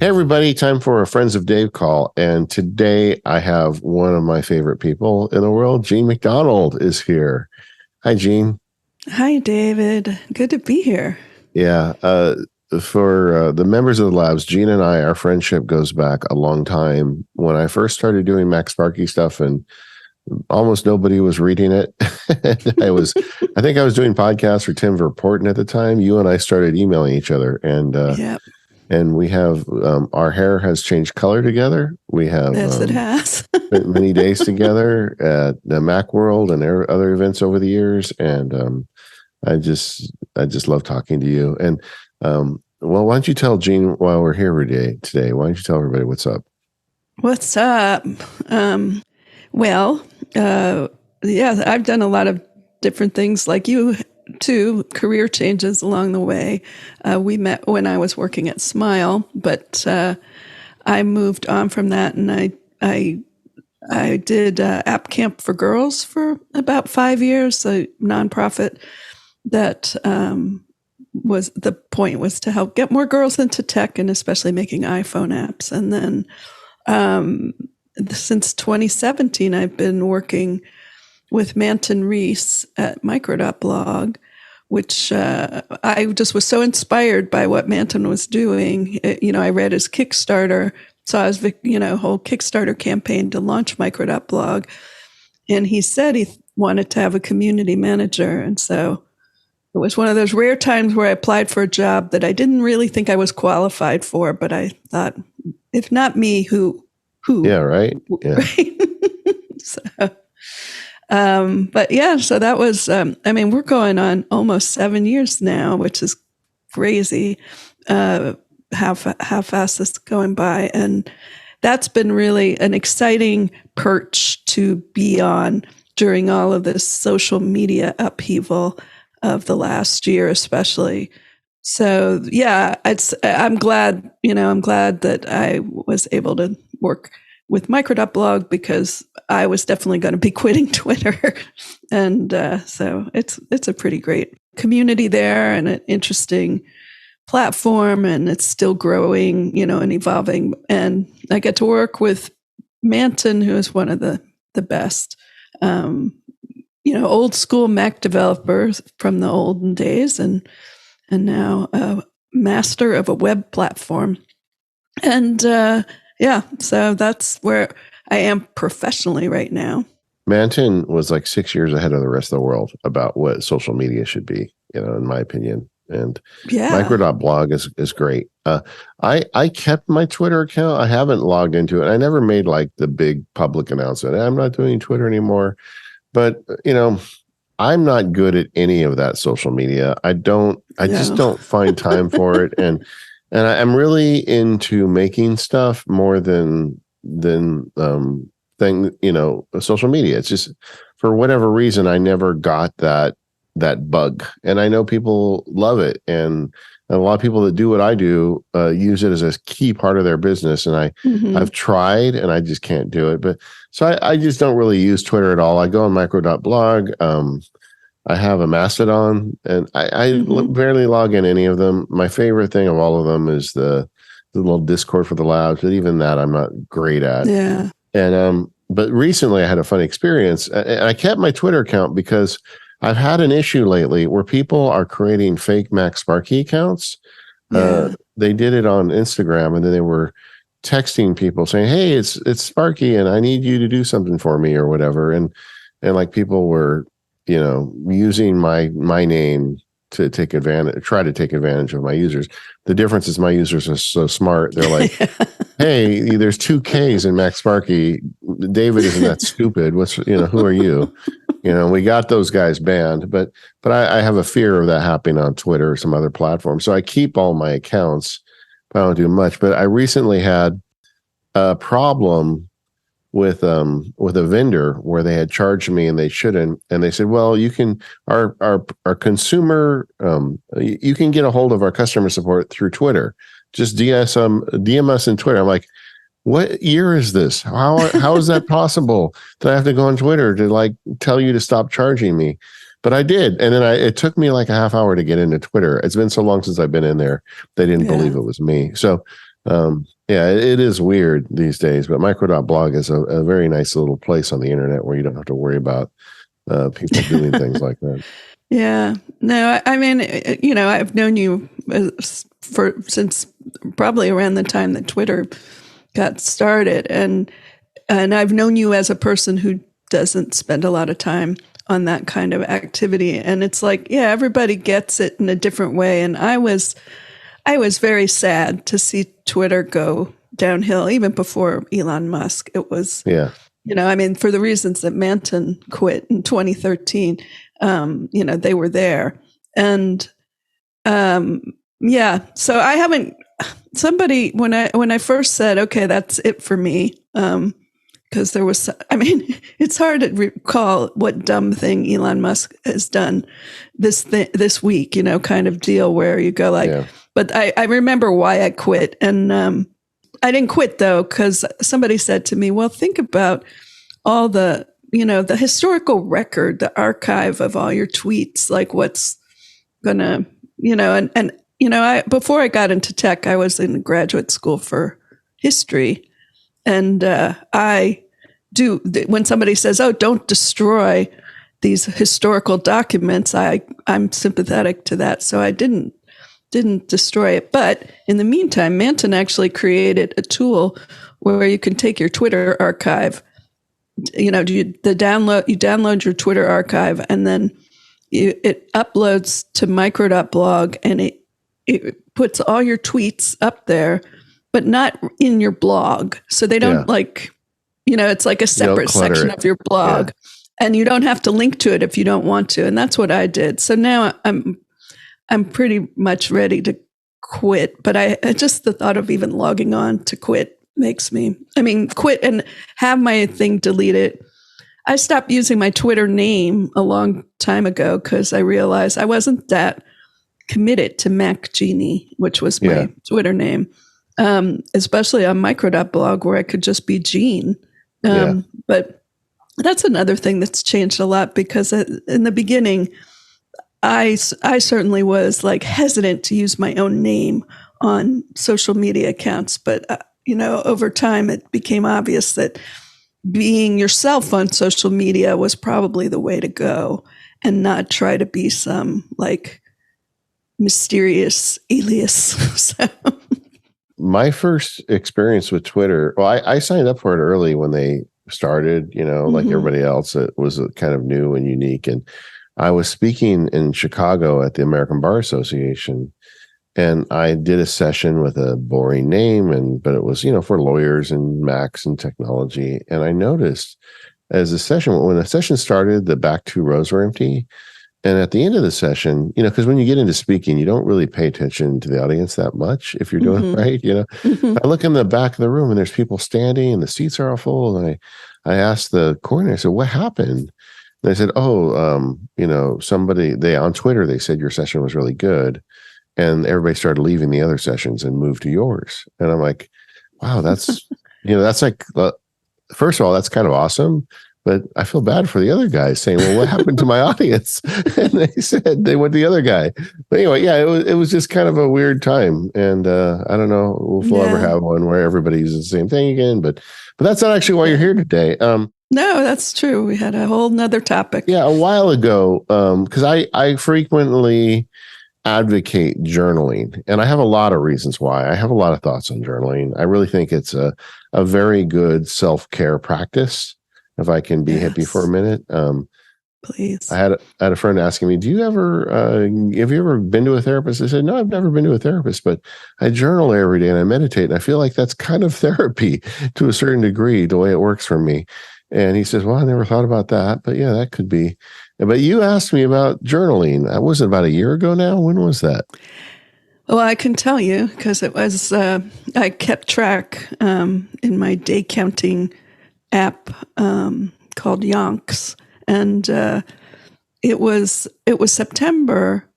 Hey, everybody, time for a Friends of Dave call. And today I have one of my favorite people in the world. Gene MacDonald is here. Hi, Gene. Hi, David. Good to be here. Yeah. For the members of the labs, Gene and I, our friendship goes back a long time. When I first started doing MacSparky stuff and almost nobody was reading it. I think I was doing podcasts for Tim Verporten at the time. You and I started emailing each other, and we have our hair has changed color together. We have Yes, it has. spent many days together at the Macworld and other events over the years, and I just love talking to you. And well, why don't you tell Gene while we're here today? Why don't you tell everybody what's up? What's up? Yeah, I've done a lot of different things like you too, career changes along the way. We met when I was working at Smile, but I moved on from that, and I did App Camp for Girls for about 5 years, a nonprofit that was the point was to help get more girls into tech and especially making iPhone apps. And then since 2017, I've been working with Manton Reese at Micro.blog, which I just was so inspired by what Manton was doing. I read his Kickstarter, saw his whole Kickstarter campaign to launch Micro.blog, and he said he wanted to have a community manager. And so it was one of those rare times where I applied for a job that I didn't really think I was qualified for, but I thought, if not me, who? Yeah, right. Yeah. Right? So that was, we're going on almost 7 years now, which is crazy, how fast this is going by. And that's been really an exciting perch to be on during all of this social media upheaval of the last year, especially. So yeah, I'm glad that I was able to work with Micro.blog because I was definitely going to be quitting Twitter. And so it's a pretty great community there and an interesting platform, and it's still growing, and evolving. And I get to work with Manton, who is one of the best, old school Mac developers from the olden days, and now a master of a web platform. And so that's where I am professionally right now. Manton was like 6 years ahead of the rest of the world about what social media should be, in my opinion. And Micro.blog is great. I kept my Twitter account. I haven't logged into it. I never made like the big public announcement. I'm not doing Twitter anymore. But, I'm not good at any of that social media. I just don't find time for it. And I'm really into making stuff more than social media. It's just, for whatever reason, I never got that bug. And I know people love it, and a lot of people that do what I do use it as a key part of their business. And I've tried, and I just can't do it. But so I just don't really use Twitter at all. I go on Micro.blog. I have a Mastodon, and I barely log in any of them. My favorite thing of all of them is the little Discord for the labs, but even that I'm not great at. Yeah. And but recently I had a fun experience, and I kept my Twitter account because I've had an issue lately where people are creating fake MacSparky accounts. Yeah. They did it on Instagram, and then they were texting people saying, "Hey, it's Sparky, and I need you to do something for me," or whatever. And like people were, using my name to try to take advantage of my users. The difference is my users are so smart. They're like, "Hey, there's 2 Ks in MacSparky. David isn't that stupid. Who are you?" We got those guys banned, but I have a fear of that happening on Twitter or some other platform. So I keep all my accounts, but I don't do much. But I recently had a problem with a vendor where they had charged me and they shouldn't, and they said, "Well, you can our consumer you can get a hold of our customer support through Twitter. Just DM us in Twitter." I'm like, what year is this? How is that possible that I have to go on Twitter to like tell you to stop charging me? But I did. And then it took me like a half hour to get into Twitter. It's been so long since I've been in there. They didn't believe it was me. So Yeah, it is weird these days, but micro.blog is a very nice little place on the internet where you don't have to worry about people doing things like that. Yeah. No, I mean, I've known you since probably around the time that Twitter got started, and I've known you as a person who doesn't spend a lot of time on that kind of activity. And it's like, yeah, everybody gets it in a different way. And I was very sad to see Twitter go downhill even before Elon Musk. It was, Yeah. I mean, for the reasons that Manton quit in 2013, they were there. And yeah, so I haven't, somebody, when I first said, okay, that's it for me, because there was, I mean, it's hard to recall what dumb thing Elon Musk has done this week, kind of deal where you go like, yeah. But I remember why I quit. And I didn't quit though, because somebody said to me, well, think about all the, the historical record, the archive of all your tweets, like what's gonna, before I got into tech, I was in graduate school for history. And when somebody says, oh, don't destroy these historical documents, I'm sympathetic to that. So I didn't destroy it. But in the meantime, Manton actually created a tool where you can take your Twitter archive, you download your Twitter archive, and then it uploads to micro.blog, and it puts all your tweets up there, but not in your blog. So they don't it's like a separate section of your blog, and you don't have to link to it if you don't want to. And that's what I did. So now I'm pretty much ready to quit, but I just the thought of even logging on to quit makes me, quit and have my thing deleted. I stopped using my Twitter name a long time ago because I realized I wasn't that committed to Mac Genie, which was my Twitter name, especially on micro.blog where I could just be Gene. But that's another thing that's changed a lot, because in the beginning, I certainly was like hesitant to use my own name on social media accounts. But, over time, it became obvious that being yourself on social media was probably the way to go, and not try to be some like mysterious alias. So. My first experience with Twitter, well, I signed up for it early when they started, like everybody else. It was kind of new and unique. And I was speaking in Chicago at the American Bar Association, and I did a session with a boring name, but it was, for lawyers and Macs and technology. And I noticed when the session started, the back 2 rows were empty. And at the end of the session, because when you get into speaking, you don't really pay attention to the audience that much if you're doing it right. I look in the back of the room and there's people standing and the seats are all full. And I asked the coordinator, I said, what happened? And they said, somebody on Twitter, they said your session was really good. And everybody started leaving the other sessions and moved to yours. And I'm like, wow, that's, that's like, first of all, that's kind of awesome. But I feel bad for the other guys saying, well, what happened to my audience? And they said they went the other guy. But anyway, it was just kind of a weird time. And I don't know if we'll ever have one where everybody uses the same thing again. But that's not actually why you're here today. No, that's true. We had a whole nother topic. Yeah, a while ago, because I frequently advocate journaling. And I have a lot of reasons why. I have a lot of thoughts on journaling. I really think it's a very good self-care practice. If I can be hippie for a minute. Please. I had a friend asking me, have you ever been to a therapist? I said, no, I've never been to a therapist, but I journal every day and I meditate. And I feel like that's kind of therapy to a certain degree, the way it works for me. And he says, well, I never thought about that, but yeah, that could be. But you asked me about journaling. That was about a year ago now. When was that? Well, I can tell you because it was, I kept track in my day counting app called Yonks, and it was September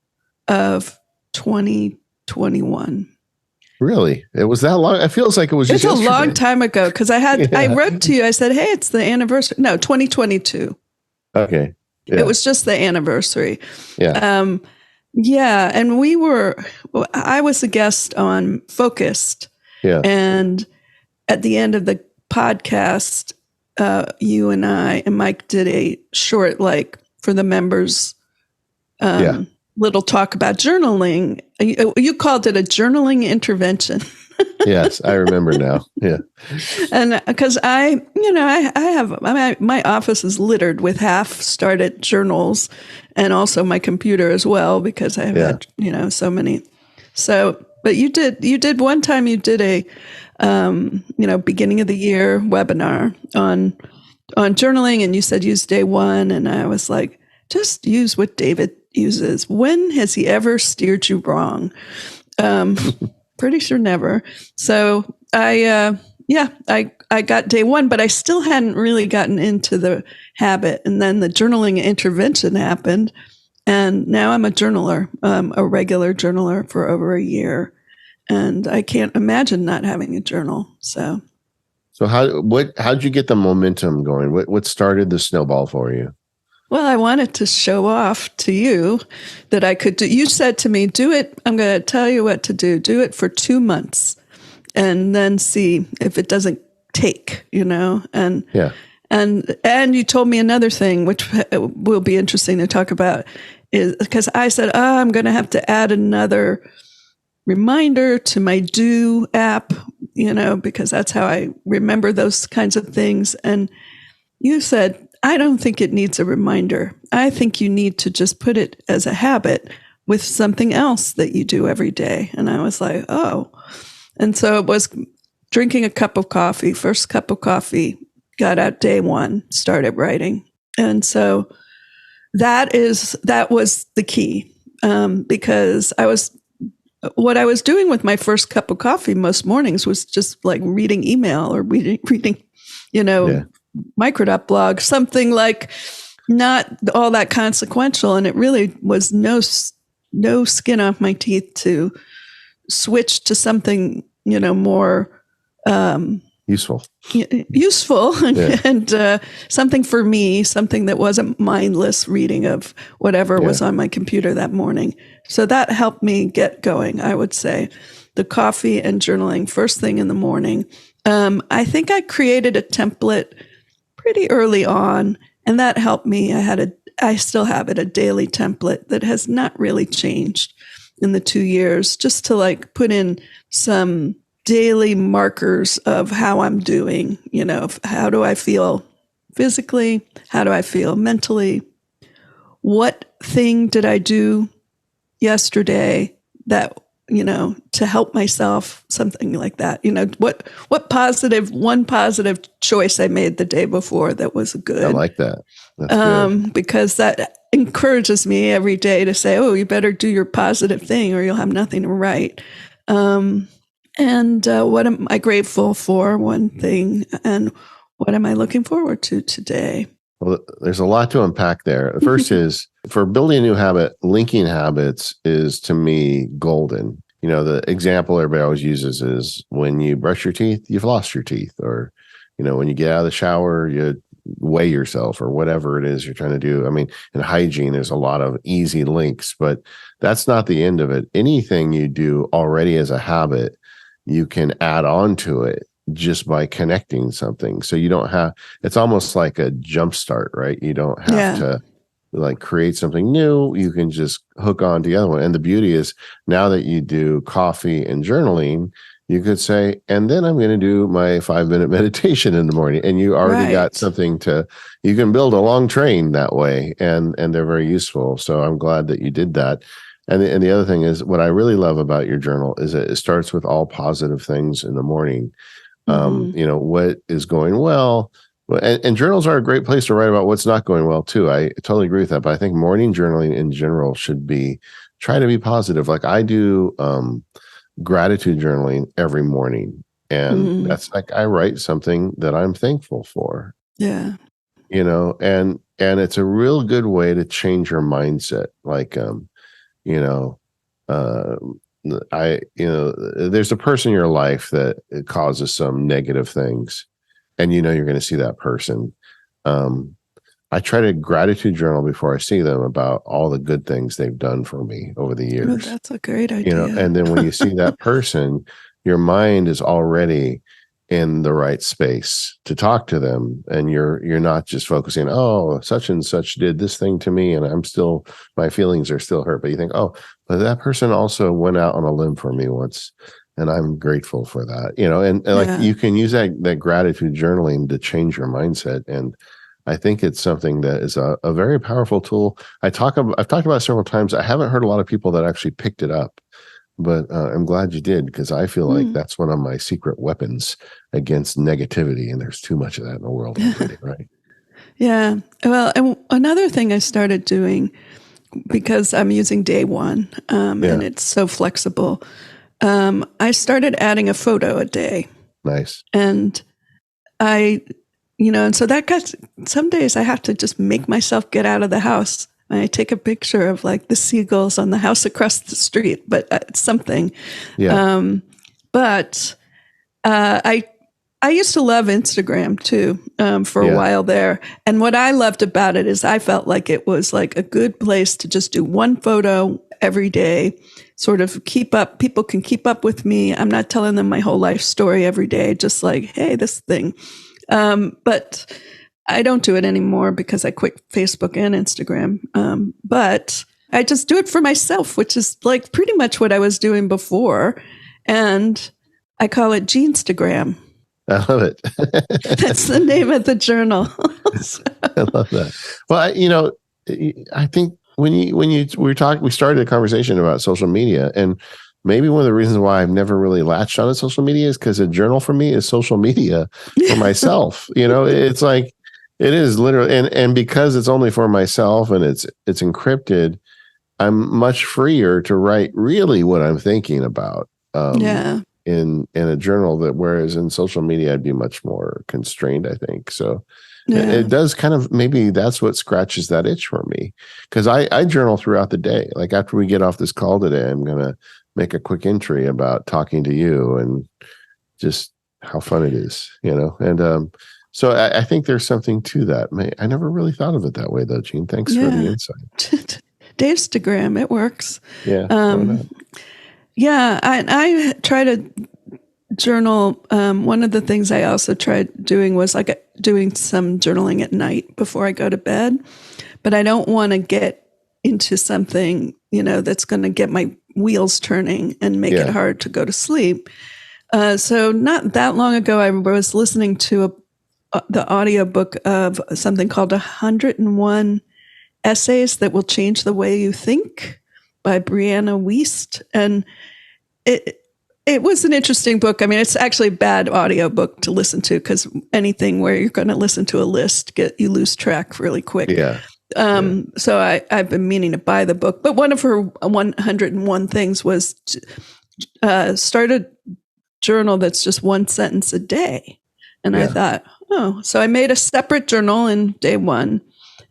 of 2021. Really? It was that long? It feels like it was just yesterday. A long time ago, because I wrote to you, I said, hey, it's the anniversary. No, 2022. Okay. Yeah. It was just the anniversary. Yeah. And I was a guest on Focused, Yeah. And at the end of the podcast, you and I and Mike did a short, like for the members, little talk about journaling. You called it a journaling intervention. Yes, I remember now. Yeah. And because I have my office is littered with half-started journals, and also my computer as well, because I've had so many. So, but you did one time. You did a beginning of the year webinar on journaling, and you said use day one, and I was like, just use what David uses. When has he ever steered you wrong? Pretty sure never. So I got day one, but I still hadn't really gotten into the habit. And then the journaling intervention happened. And now I'm a journaler, a regular journaler for over a year. And I can't imagine not having a journal. So how'd you get the momentum going? What started the snowball for you? Well, I wanted to show off to you that I could do. You said to me, do it. I'm going to tell you what to do. Do it for 2 months and then see if it doesn't take, and you told me another thing, which will be interesting to talk about, is because I said, I'm going to have to add another reminder to my Do app, because that's how I remember those kinds of things. And you said, I don't think it needs a reminder. I think you need to just put it as a habit with something else that you do every day. And I was like, oh. And so it was drinking a cup of coffee, first cup of coffee, got out day one, started writing. And so that was the key, because what I was doing with my first cup of coffee most mornings was just like reading email or reading Microdot blog, something like not all that consequential. And it really was no skin off my teeth to switch to something, more useful and something for me, something that wasn't mindless reading of whatever was on my computer that morning. So that helped me get going, I would say. The coffee and journaling first thing in the morning. I think I created a template pretty early on, and that helped me. I still have it, a daily template that has not really changed in the 2 years, just to like put in some daily markers of how I'm doing, how do I feel physically? How do I feel mentally? What thing did I do yesterday that, to help myself, something like that. What one positive choice I made the day before that was good. I like that. That's good. Because that encourages me every day to say, oh, you better do your positive thing or you'll have nothing to write. And what am I grateful for, one thing, and what am I looking forward to today? Well, there's a lot to unpack there. The first is, for building a new habit, linking habits is, to me, golden. The example everybody always uses is when you brush your teeth, you've lost your teeth. Or, when you get out of the shower, you weigh yourself, or whatever it is you're trying to do. I mean, in hygiene, there's a lot of easy links, but that's not the end of it. Anything you do already as a habit, you can add on to it just by connecting something. So you don't have, it's almost like a jump start, right? You don't have to like create something new. You can just hook on to the other one. And the beauty is, now that you do coffee and journaling, you could say, and then I'm going to do my 5-minute meditation in the morning. And you already got something you can build a long train that way. And they're very useful. So I'm glad that you did that. And the other thing is, what I really love about your journal is that it starts with all positive things in the morning. What is going well. And journals are a great place to write about what's not going well too. I totally agree with that. But I think morning journaling in general should try to be positive. Like I do gratitude journaling every morning. And that's like, I write something that I'm thankful for. Yeah. And it's a real good way to change your mindset. Like, there's a person in your life that causes some negative things, and you're going to see that person. I try to gratitude journal before I see them about all the good things they've done for me over the years. Oh, that's a great idea. And then when you see that person, your mind is already in the right space to talk to them, and you're not just focusing, oh, such and such did this thing to me and my feelings are still hurt, but you think, oh, but that person also went out on a limb for me once, and I'm grateful for that, and like you can use that gratitude journaling to change your mindset. And I think it's something that is a very powerful tool. I've talked about it several times. I haven't heard a lot of people that actually picked it up, but I'm glad you did, because I feel like that's one of my secret weapons against negativity. And there's too much of that in the world already, right? Yeah. Well, and another thing I started doing, because I'm using Day One, and it's so flexible, I started adding a photo a day. Nice. And and so that got, some days I have to just make myself get out of the house. I take a picture of like the seagulls on the house across the street, but it's something. Yeah. But I used to love Instagram too, for a while there. And what I loved about it is I felt like it was like a good place to just do one photo every day, sort of keep up. People can keep up with me. I'm not telling them my whole life story every day, just like, hey, this thing. But I don't do it anymore because I quit Facebook and Instagram. But I just do it for myself, which is like pretty much what I was doing before. And I call it Jeanstagram. I love it. That's the name of the journal. I love that. Well, I think we started a conversation about social media, and maybe one of the reasons why I've never really latched onto social media is because a journal for me is social media for myself. It's like, it is literally, and because it's only for myself and it's encrypted, I'm much freer to write really what I'm thinking about. In a journal, that whereas in social media I'd be much more constrained, I think. So it does kind of, maybe that's what scratches that itch for me, because I journal throughout the day. Like after we get off this call today, I'm gonna make a quick entry about talking to you and just how fun it is, and so I think there's something to that. I never really thought of it that way though, Jean. Thanks for the insight. Davestagram, it works. Yeah. I try to journal. One of the things I also tried doing was like doing some journaling at night before I go to bed, but I don't want to get into something, that's going to get my wheels turning and make it hard to go to sleep. So not that long ago, I was listening to the audiobook of something called 101 Essays That Will Change the Way You Think by Brianna Wiest. And it was an interesting book. I mean, it's actually a bad audiobook to listen to, because anything where you're going to listen to a list, you lose track really quick. Yeah. So I've been meaning to buy the book. But one of her 101 things was start a journal that's just one sentence a day. And I thought, so I made a separate journal in Day One,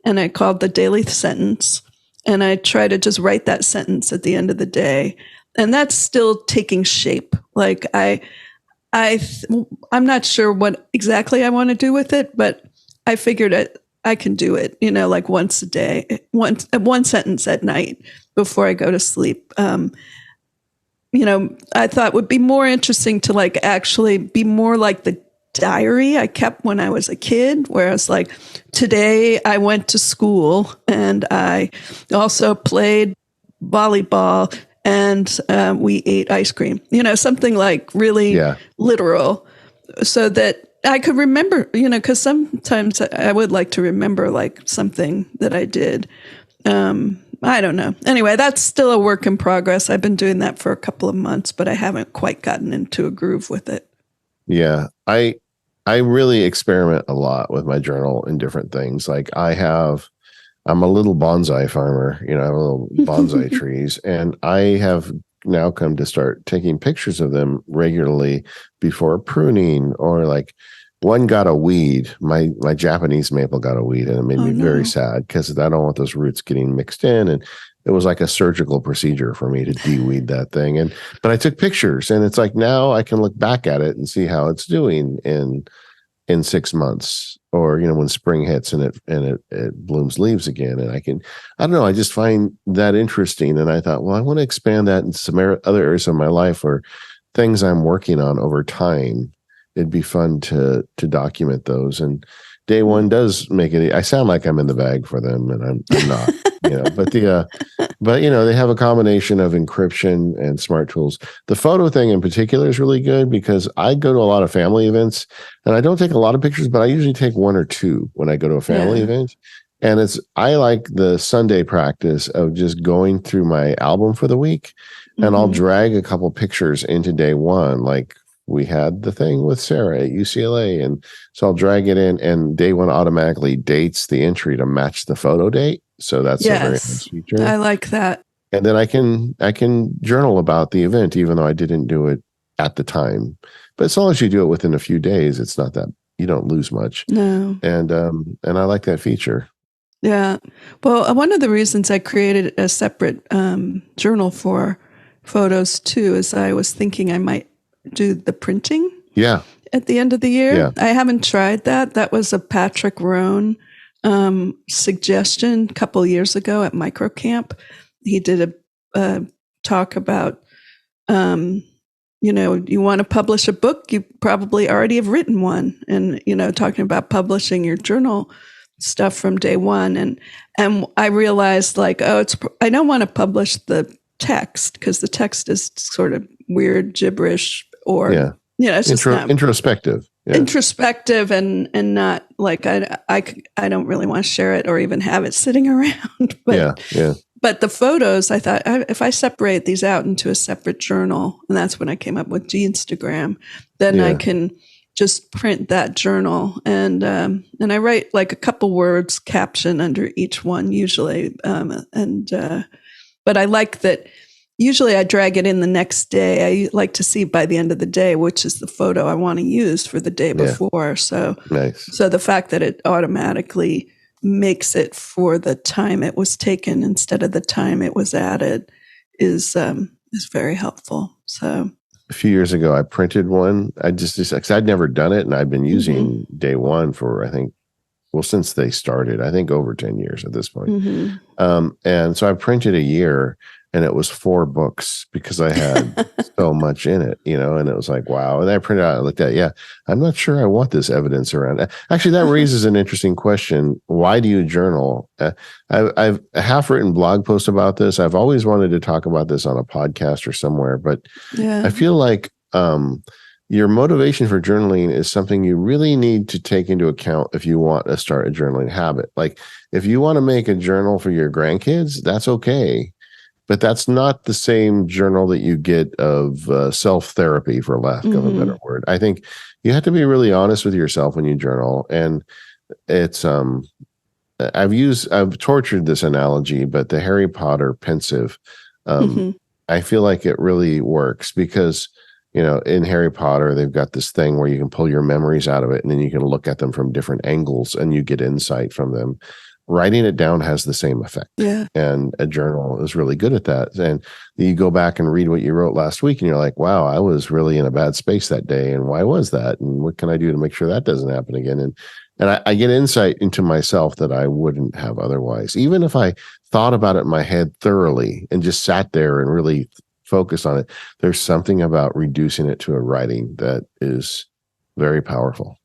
and I called the daily sentence. And I try to just write that sentence at the end of the day. And that's still taking shape. Like I'm not sure what exactly I want to do with it, but I figured I can do it, like once a day, one sentence at night before I go to sleep. I thought would be more interesting to like actually be more like the diary I kept when I was a kid, where it's like, today I went to school and I also played volleyball and we ate ice cream, something like really literal, so that I could remember, because sometimes I would like to remember like something that I did. I don't know. Anyway, that's still a work in progress. I've been doing that for a couple of months, but I haven't quite gotten into a groove with it. Yeah. I really experiment a lot with my journal in different things. Like I'm a little bonsai farmer, I have little bonsai trees, and I have now come to start taking pictures of them regularly before pruning, or like one got a weed. My Japanese maple got a weed, and it made me very sad, because I don't want those roots getting mixed in. And it was like a surgical procedure for me to de-weed that thing. But I took pictures, and it's like, now I can look back at it and see how it's doing in 6 months, or when spring hits and it blooms leaves again. And I don't know, I just find that interesting. And I thought, well, I want to expand that in some other areas of my life where things I'm working on over time, it'd be fun to document those. And day one does make it. I sound like I'm in the bag for them, and I'm not. But they have a combination of encryption and smart tools. The photo thing in particular is really good because I go to a lot of family events and I don't take a lot of pictures, but I usually take one or two when I go to a family event. And I like the Sunday practice of just going through my album for the week, and I'll drag a couple pictures into day one. Like we had the thing with Sarah at UCLA. And so I'll drag it in, and day one automatically dates the entry to match the photo date. So that's a very nice feature. I like that. And then I can journal about the event, even though I didn't do it at the time. But as long as you do it within a few days, it's not that you don't lose much. No. And I like that feature. Yeah. Well, one of the reasons I created a separate journal for photos too is I was thinking I might do the printing. Yeah. At the end of the year. Yeah. I haven't tried that. That was a Patrick Roan suggestion a couple years ago at Microcamp. He did a talk about, you want to publish a book, you probably already have written one, and talking about publishing your journal stuff from day one, and I realized I don't want to publish the text because the text is sort of weird gibberish, or it's just not introspective. Yeah. Introspective and not like I don't really want to share it or even have it sitting around. But the photos, I thought if I separate these out into a separate journal, and that's when I came up with Instagram, then I can just print that journal and I write like a couple words caption under each one usually. But I like that. Usually I drag it in the next day. I like to see by the end of the day, which is the photo I want to use for the day before. So, So the fact that it automatically makes it for the time it was taken instead of the time it was added is very helpful. So a few years ago, I printed one. I just because I'd never done it, and I've been using day one for since they started, I think over 10 years at this point. And so I printed a year. And it was 4 books because I had so much in it, and it was like, wow. And I printed out, I looked at it. I'm not sure I want this evidence around. Actually, that raises an interesting question. Why do you journal? I've a half-written blog post about this. I've always wanted to talk about this on a podcast or somewhere, but I feel like your motivation for journaling is something you really need to take into account if you want to start a journaling habit. Like if you want to make a journal for your grandkids, that's okay. But that's not the same journal that you get of self-therapy, for lack of a better word. I think you have to be really honest with yourself when you journal. And it's, I've tortured this analogy, but the Harry Potter pensive, I feel like it really works because, in Harry Potter, they've got this thing where you can pull your memories out of it and then you can look at them from different angles and you get insight from them. Writing it down has the same effect. Yeah. And a journal is really good at that. And you go back and read what you wrote last week and you're like, wow, I was really in a bad space that day. And why was that? And what can I do to make sure that doesn't happen again? And I get insight into myself that I wouldn't have otherwise. Even if I thought about it in my head thoroughly and just sat there and really focused on it, there's something about reducing it to a writing that is very powerful.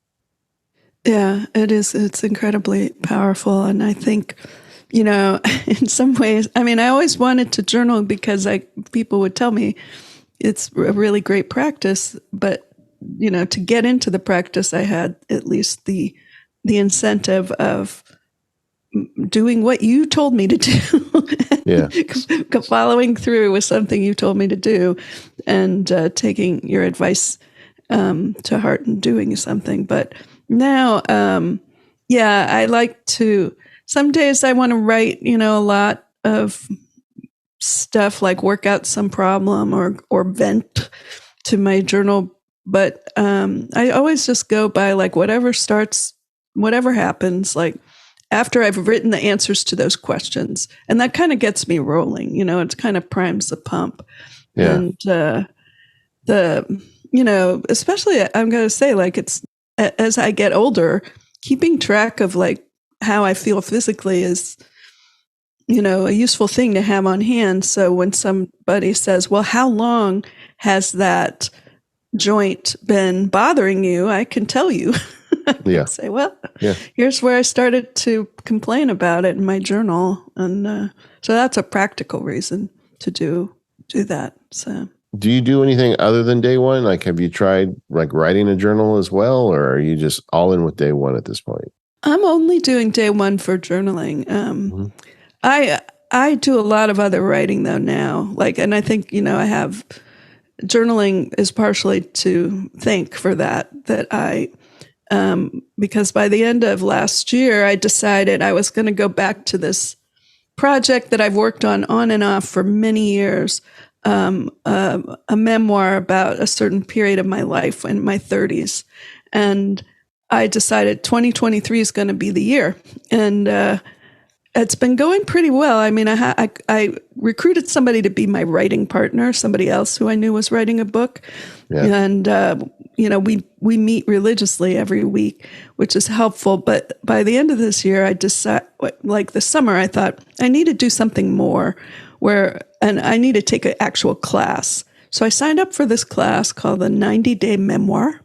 Yeah, it is. It's incredibly powerful. And I think, in some ways, I always wanted to journal because people would tell me it's a really great practice. But, to get into the practice, I had at least the incentive of doing what you told me to do. Yeah. Following through with something you told me to do and taking your advice to heart and doing something. But now, I like to, some days I want to write, a lot of stuff like work out some problem or vent to my journal. But I always just go by like whatever happens, like after I've written the answers to those questions. And that kind of gets me rolling, it kind of primes the pump. Yeah. And especially I'm going to say like it's, as I get older, keeping track of like how I feel physically is, a useful thing to have on hand. So when somebody says, well, how long has that joint been bothering you, I can tell you. Yeah. Say, well, Yeah. here's where I started to complain about it in my journal. And so that's a practical reason to do that. So, Do you do anything other than day one? Like, have you tried like writing a journal as well, or are you just all in with day one at this point? I'm only doing day one for journaling. Mm-hmm. I do a lot of other writing though now. Like, and I think, I have journaling is partially to thank for that I because by the end of last year, I decided I was going to go back to this project that I've worked on and off for many years, a memoir about a certain period of my life in my 30s. And I decided 2023 is going to be the year. And it's been going pretty well. I mean, I recruited somebody to be my writing partner, somebody else who I knew was writing a book. Yeah. And, we meet religiously every week, which is helpful. But by the end of this year, I decided, like the summer, I thought I need to do something more and I need to take an actual class. So I signed up for this class called the 90-Day Memoir.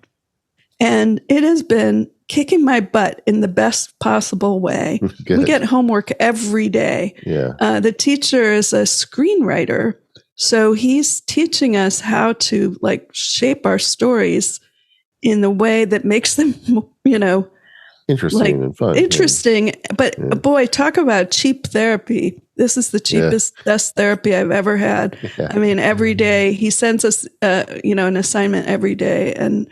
And it has been kicking my butt in the best possible way. We get homework every day. Yeah. The teacher is a screenwriter. So he's teaching us how to like shape our stories in the way that makes them, interesting and fun. Interesting. Yeah. But boy, talk about cheap therapy. This is the cheapest, best therapy I've ever had. Yeah. I mean, every day he sends us, an assignment every day. And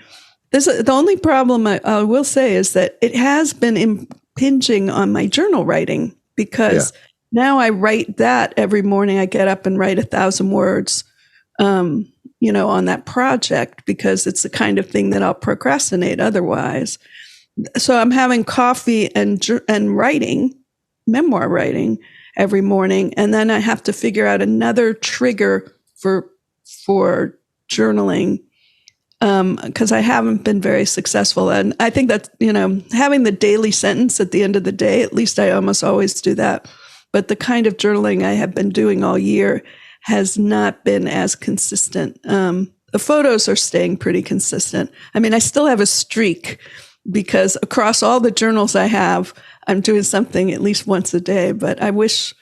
the only problem I will say is that it has been impinging on my journal writing because now I write that every morning. I get up and write 1,000 words, on that project because it's the kind of thing that I'll procrastinate otherwise. So I'm having coffee and writing, memoir writing every morning. And then I have to figure out another trigger for journaling because I haven't been very successful. And I think that, having the daily sentence at the end of the day, at least I almost always do that. But the kind of journaling I have been doing all year has not been as consistent. The photos are staying pretty consistent. I mean, I still have a streak because across all the journals I have, I'm doing something at least once a day. But I wish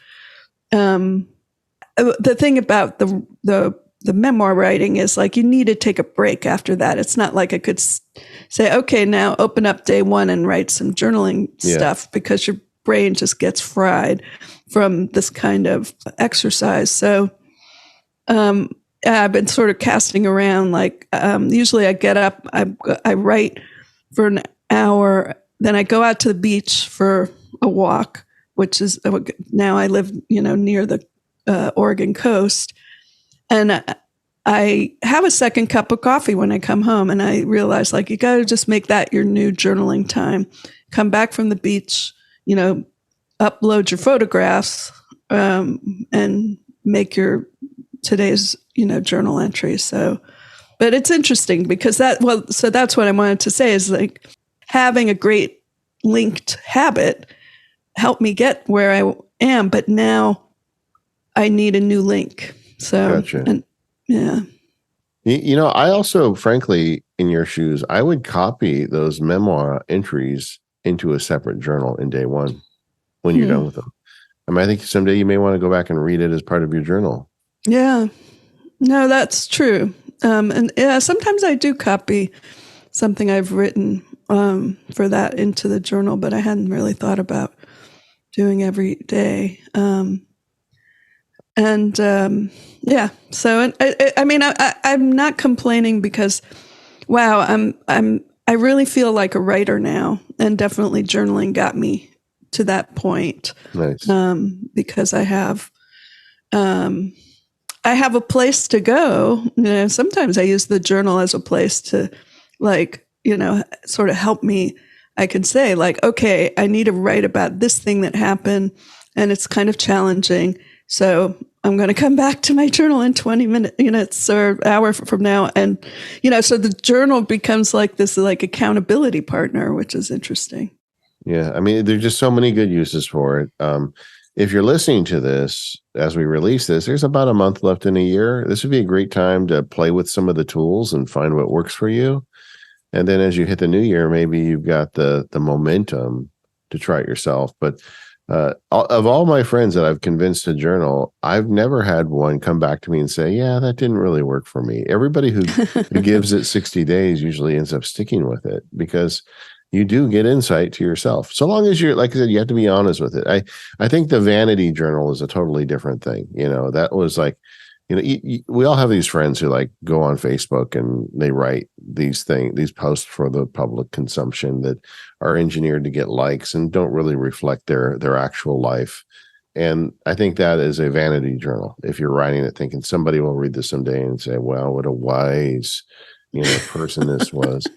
the thing about the memoir writing is like you need to take a break after that. It's not like I could say, okay, now open up day one and write some journaling stuff because your brain just gets fried from this kind of exercise. So I've been sort of casting around. Like usually I get up, I write for an hour, then I go out to the beach for a walk, which is now I live, near the Oregon coast. And I have a second cup of coffee when I come home, and I realize like you got to just make that your new journaling time. Come back from the beach, upload your photographs and make your today's journal entry. So, but it's interesting because so that's what I wanted to say is like having a great linked habit helped me get where I am, but now I need a new link. So, gotcha. Yeah. I also, frankly, in your shoes, I would copy those memoir entries into a separate journal in day one when you're done with them. I mean, I think someday you may want to go back and read it as part of your journal. Yeah. No, that's true. And sometimes I do copy something I've written for that into the journal, but I hadn't really thought about doing every day. So I mean, I'm not complaining because, wow, I really feel like a writer now, and definitely journaling got me to that point. Nice. Because I have a place to go. Sometimes I use the journal as a place to, like, sort of help me. I can say like, okay, I need to write about this thing that happened, and it's kind of challenging. So I'm going to come back to my journal in 20 minutes or an hour from now. And, so the journal becomes like this, like accountability partner, which is interesting. Yeah. I mean, there's just so many good uses for it. if you're listening to this as we release this, there's about a month left in a year. This would be a great time to play with some of the tools and find what works for you. And then as you hit the new year, maybe you've got the momentum to try it yourself. But of all my friends that I've convinced to journal, I've never had one come back to me and say, yeah, that didn't really work for me. Everybody who gives it 60 days usually ends up sticking with it, because you do get insight to yourself. So long as you're, like I said, you have to be honest with it. I think the vanity journal is a totally different thing. That was like, we all have these friends who like go on Facebook and they write these posts for the public consumption that are engineered to get likes and don't really reflect their actual life. And I think that is a vanity journal. If you're writing it thinking somebody will read this someday and say, wow, what a wise, person this was.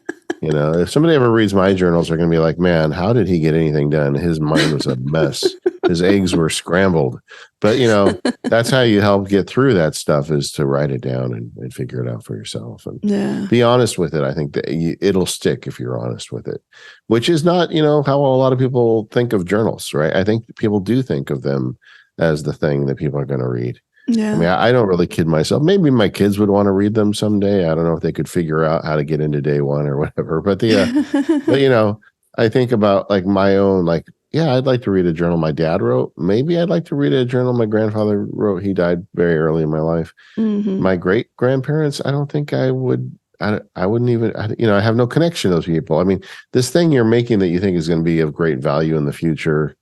If somebody ever reads my journals, they're going to be like, man, how did he get anything done? His mind was a mess. His eggs were scrambled. But, that's how you help get through that stuff, is to write it down and figure it out for yourself and be honest with it. I think that it'll stick if you're honest with it, which is not, how a lot of people think of journals, right? I think people do think of them as the thing that people are going to read. Yeah. I mean, I don't really kid myself. Maybe my kids would want to read them someday. I don't know if they could figure out how to get into day one or whatever. But I think about like my own, like, yeah, I'd like to read a journal my dad wrote. Maybe I'd like to read a journal my grandfather wrote. He died very early in my life. Mm-hmm. My great grandparents, I don't think I would. I wouldn't even. I have no connection to those people. I mean, this thing you're making that you think is going to be of great value in the future.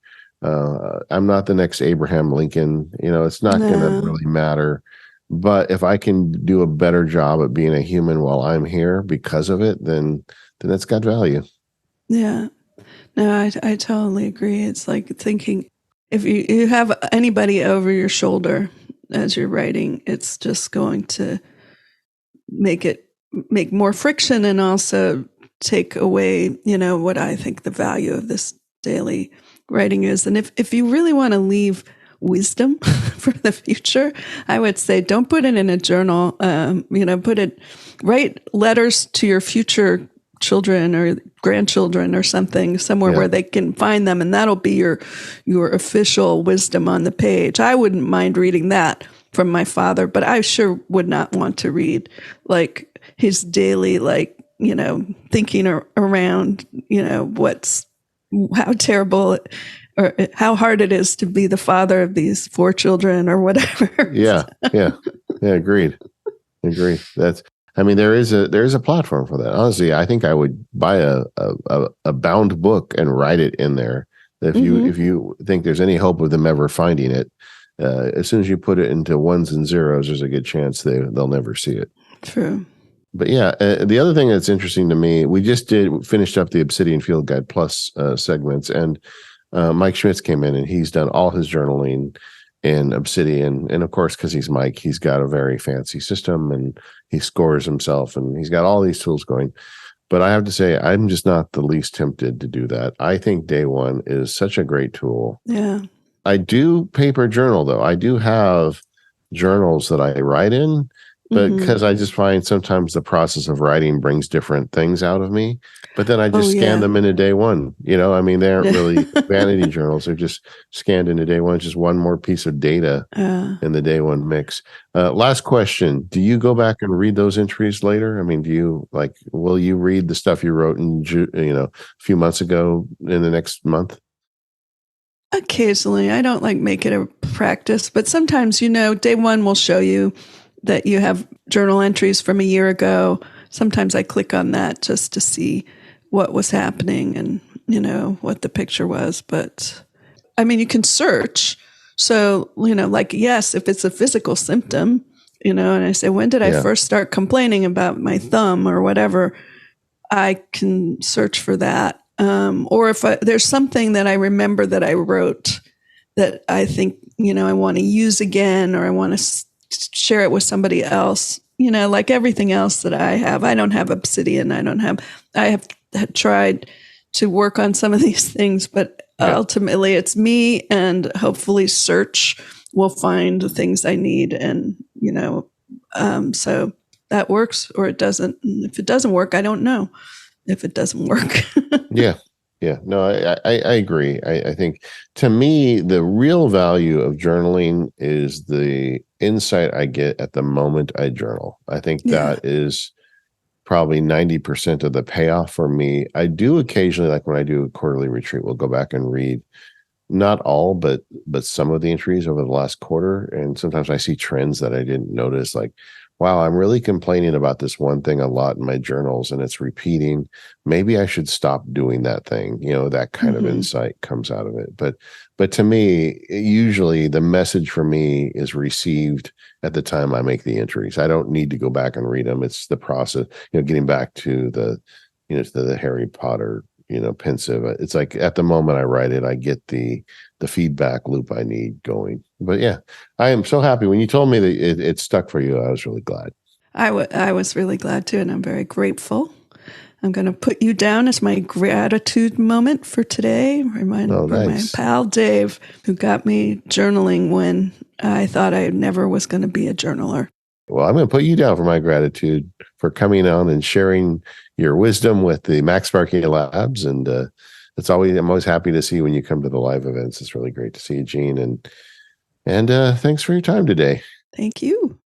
I'm not the next Abraham Lincoln. It's not going to really matter. But if I can do a better job at being a human while I'm here because of it, then it's got value. Yeah. No, I totally agree. It's like thinking, if you have anybody over your shoulder as you're writing, it's just going to make more friction and also take away, what I think the value of this daily writing is. And if you really want to leave wisdom for the future, I would say don't put it in a journal. Write letters to your future children or grandchildren or something, somewhere where they can find them, and that'll be your official wisdom on the page. I wouldn't mind reading that from my father, but I sure would not want to read like his daily, like, thinking around, how terrible or how hard it is to be the father of these 4 children or whatever. Yeah. Agreed. There is a platform for that. Honestly, I think I would buy a bound book and write it in there. If you think there's any hope of them ever finding it, as soon as you put it into ones and zeros, there's a good chance they'll never see it. True. But yeah, the other thing that's interesting to me, we just finished up the Obsidian Field Guide Plus segments, and Mike Schmitz came in and he's done all his journaling in Obsidian. And of course, because he's Mike, he's got a very fancy system and he scores himself and he's got all these tools going. But I have to say, I'm just not the least tempted to do that. I think Day One is such a great tool. Yeah. I do paper journal, though. I do have journals that I write in, but because I just find sometimes the process of writing brings different things out of me. But then I just scan them into Day One. They aren't really vanity journals. They're just scanned into Day One. It's just one more piece of data in the Day One mix. Last question. Do you go back and read those entries later? I mean, will you read the stuff you wrote a few months ago in the next month? Occasionally. I don't make it a practice, but sometimes, Day One will show you that you have journal entries from a year ago. Sometimes I click on that just to see what was happening and, what the picture was. But I mean, you can search. So, yes, if it's a physical symptom, and I say, when did I first start complaining about my thumb or whatever, I can search for that. Or if there's something that I remember that I wrote that I think, I want to use again, or I want to share it with somebody else, like everything else that I have. I don't have Obsidian. I have tried to work on some of these things, but ultimately it's me, and hopefully search will find the things I need. And, so that works or it doesn't. And if it doesn't work, I don't know if it doesn't work. Yeah. Yeah, no, I agree. I think to me, the real value of journaling is the insight I get at the moment I journal. I think Yeah. that is probably 90% of the payoff for me. I do occasionally, like when I do a quarterly retreat, we'll go back and read not all, but some of the entries over the last quarter. And sometimes I see trends that I didn't notice, like, wow, I'm really complaining about this one thing a lot in my journals and it's repeating. Maybe I should stop doing that thing. That kind of Hmm. insight comes out of it. But to me, usually the message for me is received at the time I make the entries. I don't need to go back and read them. It's the process, getting back to the Harry Potter pensive. It's like at the moment I write it, I get the feedback loop I need going. But yeah, I am so happy when you told me that it stuck for you. I was really glad. I was really glad too, and I'm very grateful. I'm going to put you down as my gratitude moment for today. Oh, Remind for my nice. pal Dave, who got me journaling when I thought I never was going to be a journaler. Well, I'm going to put you down for my gratitude for coming on and sharing your wisdom with the MacSparky Labs. And I'm always happy to see when you come to the live events. It's really great to see you, Gene. And thanks for your time today. Thank you.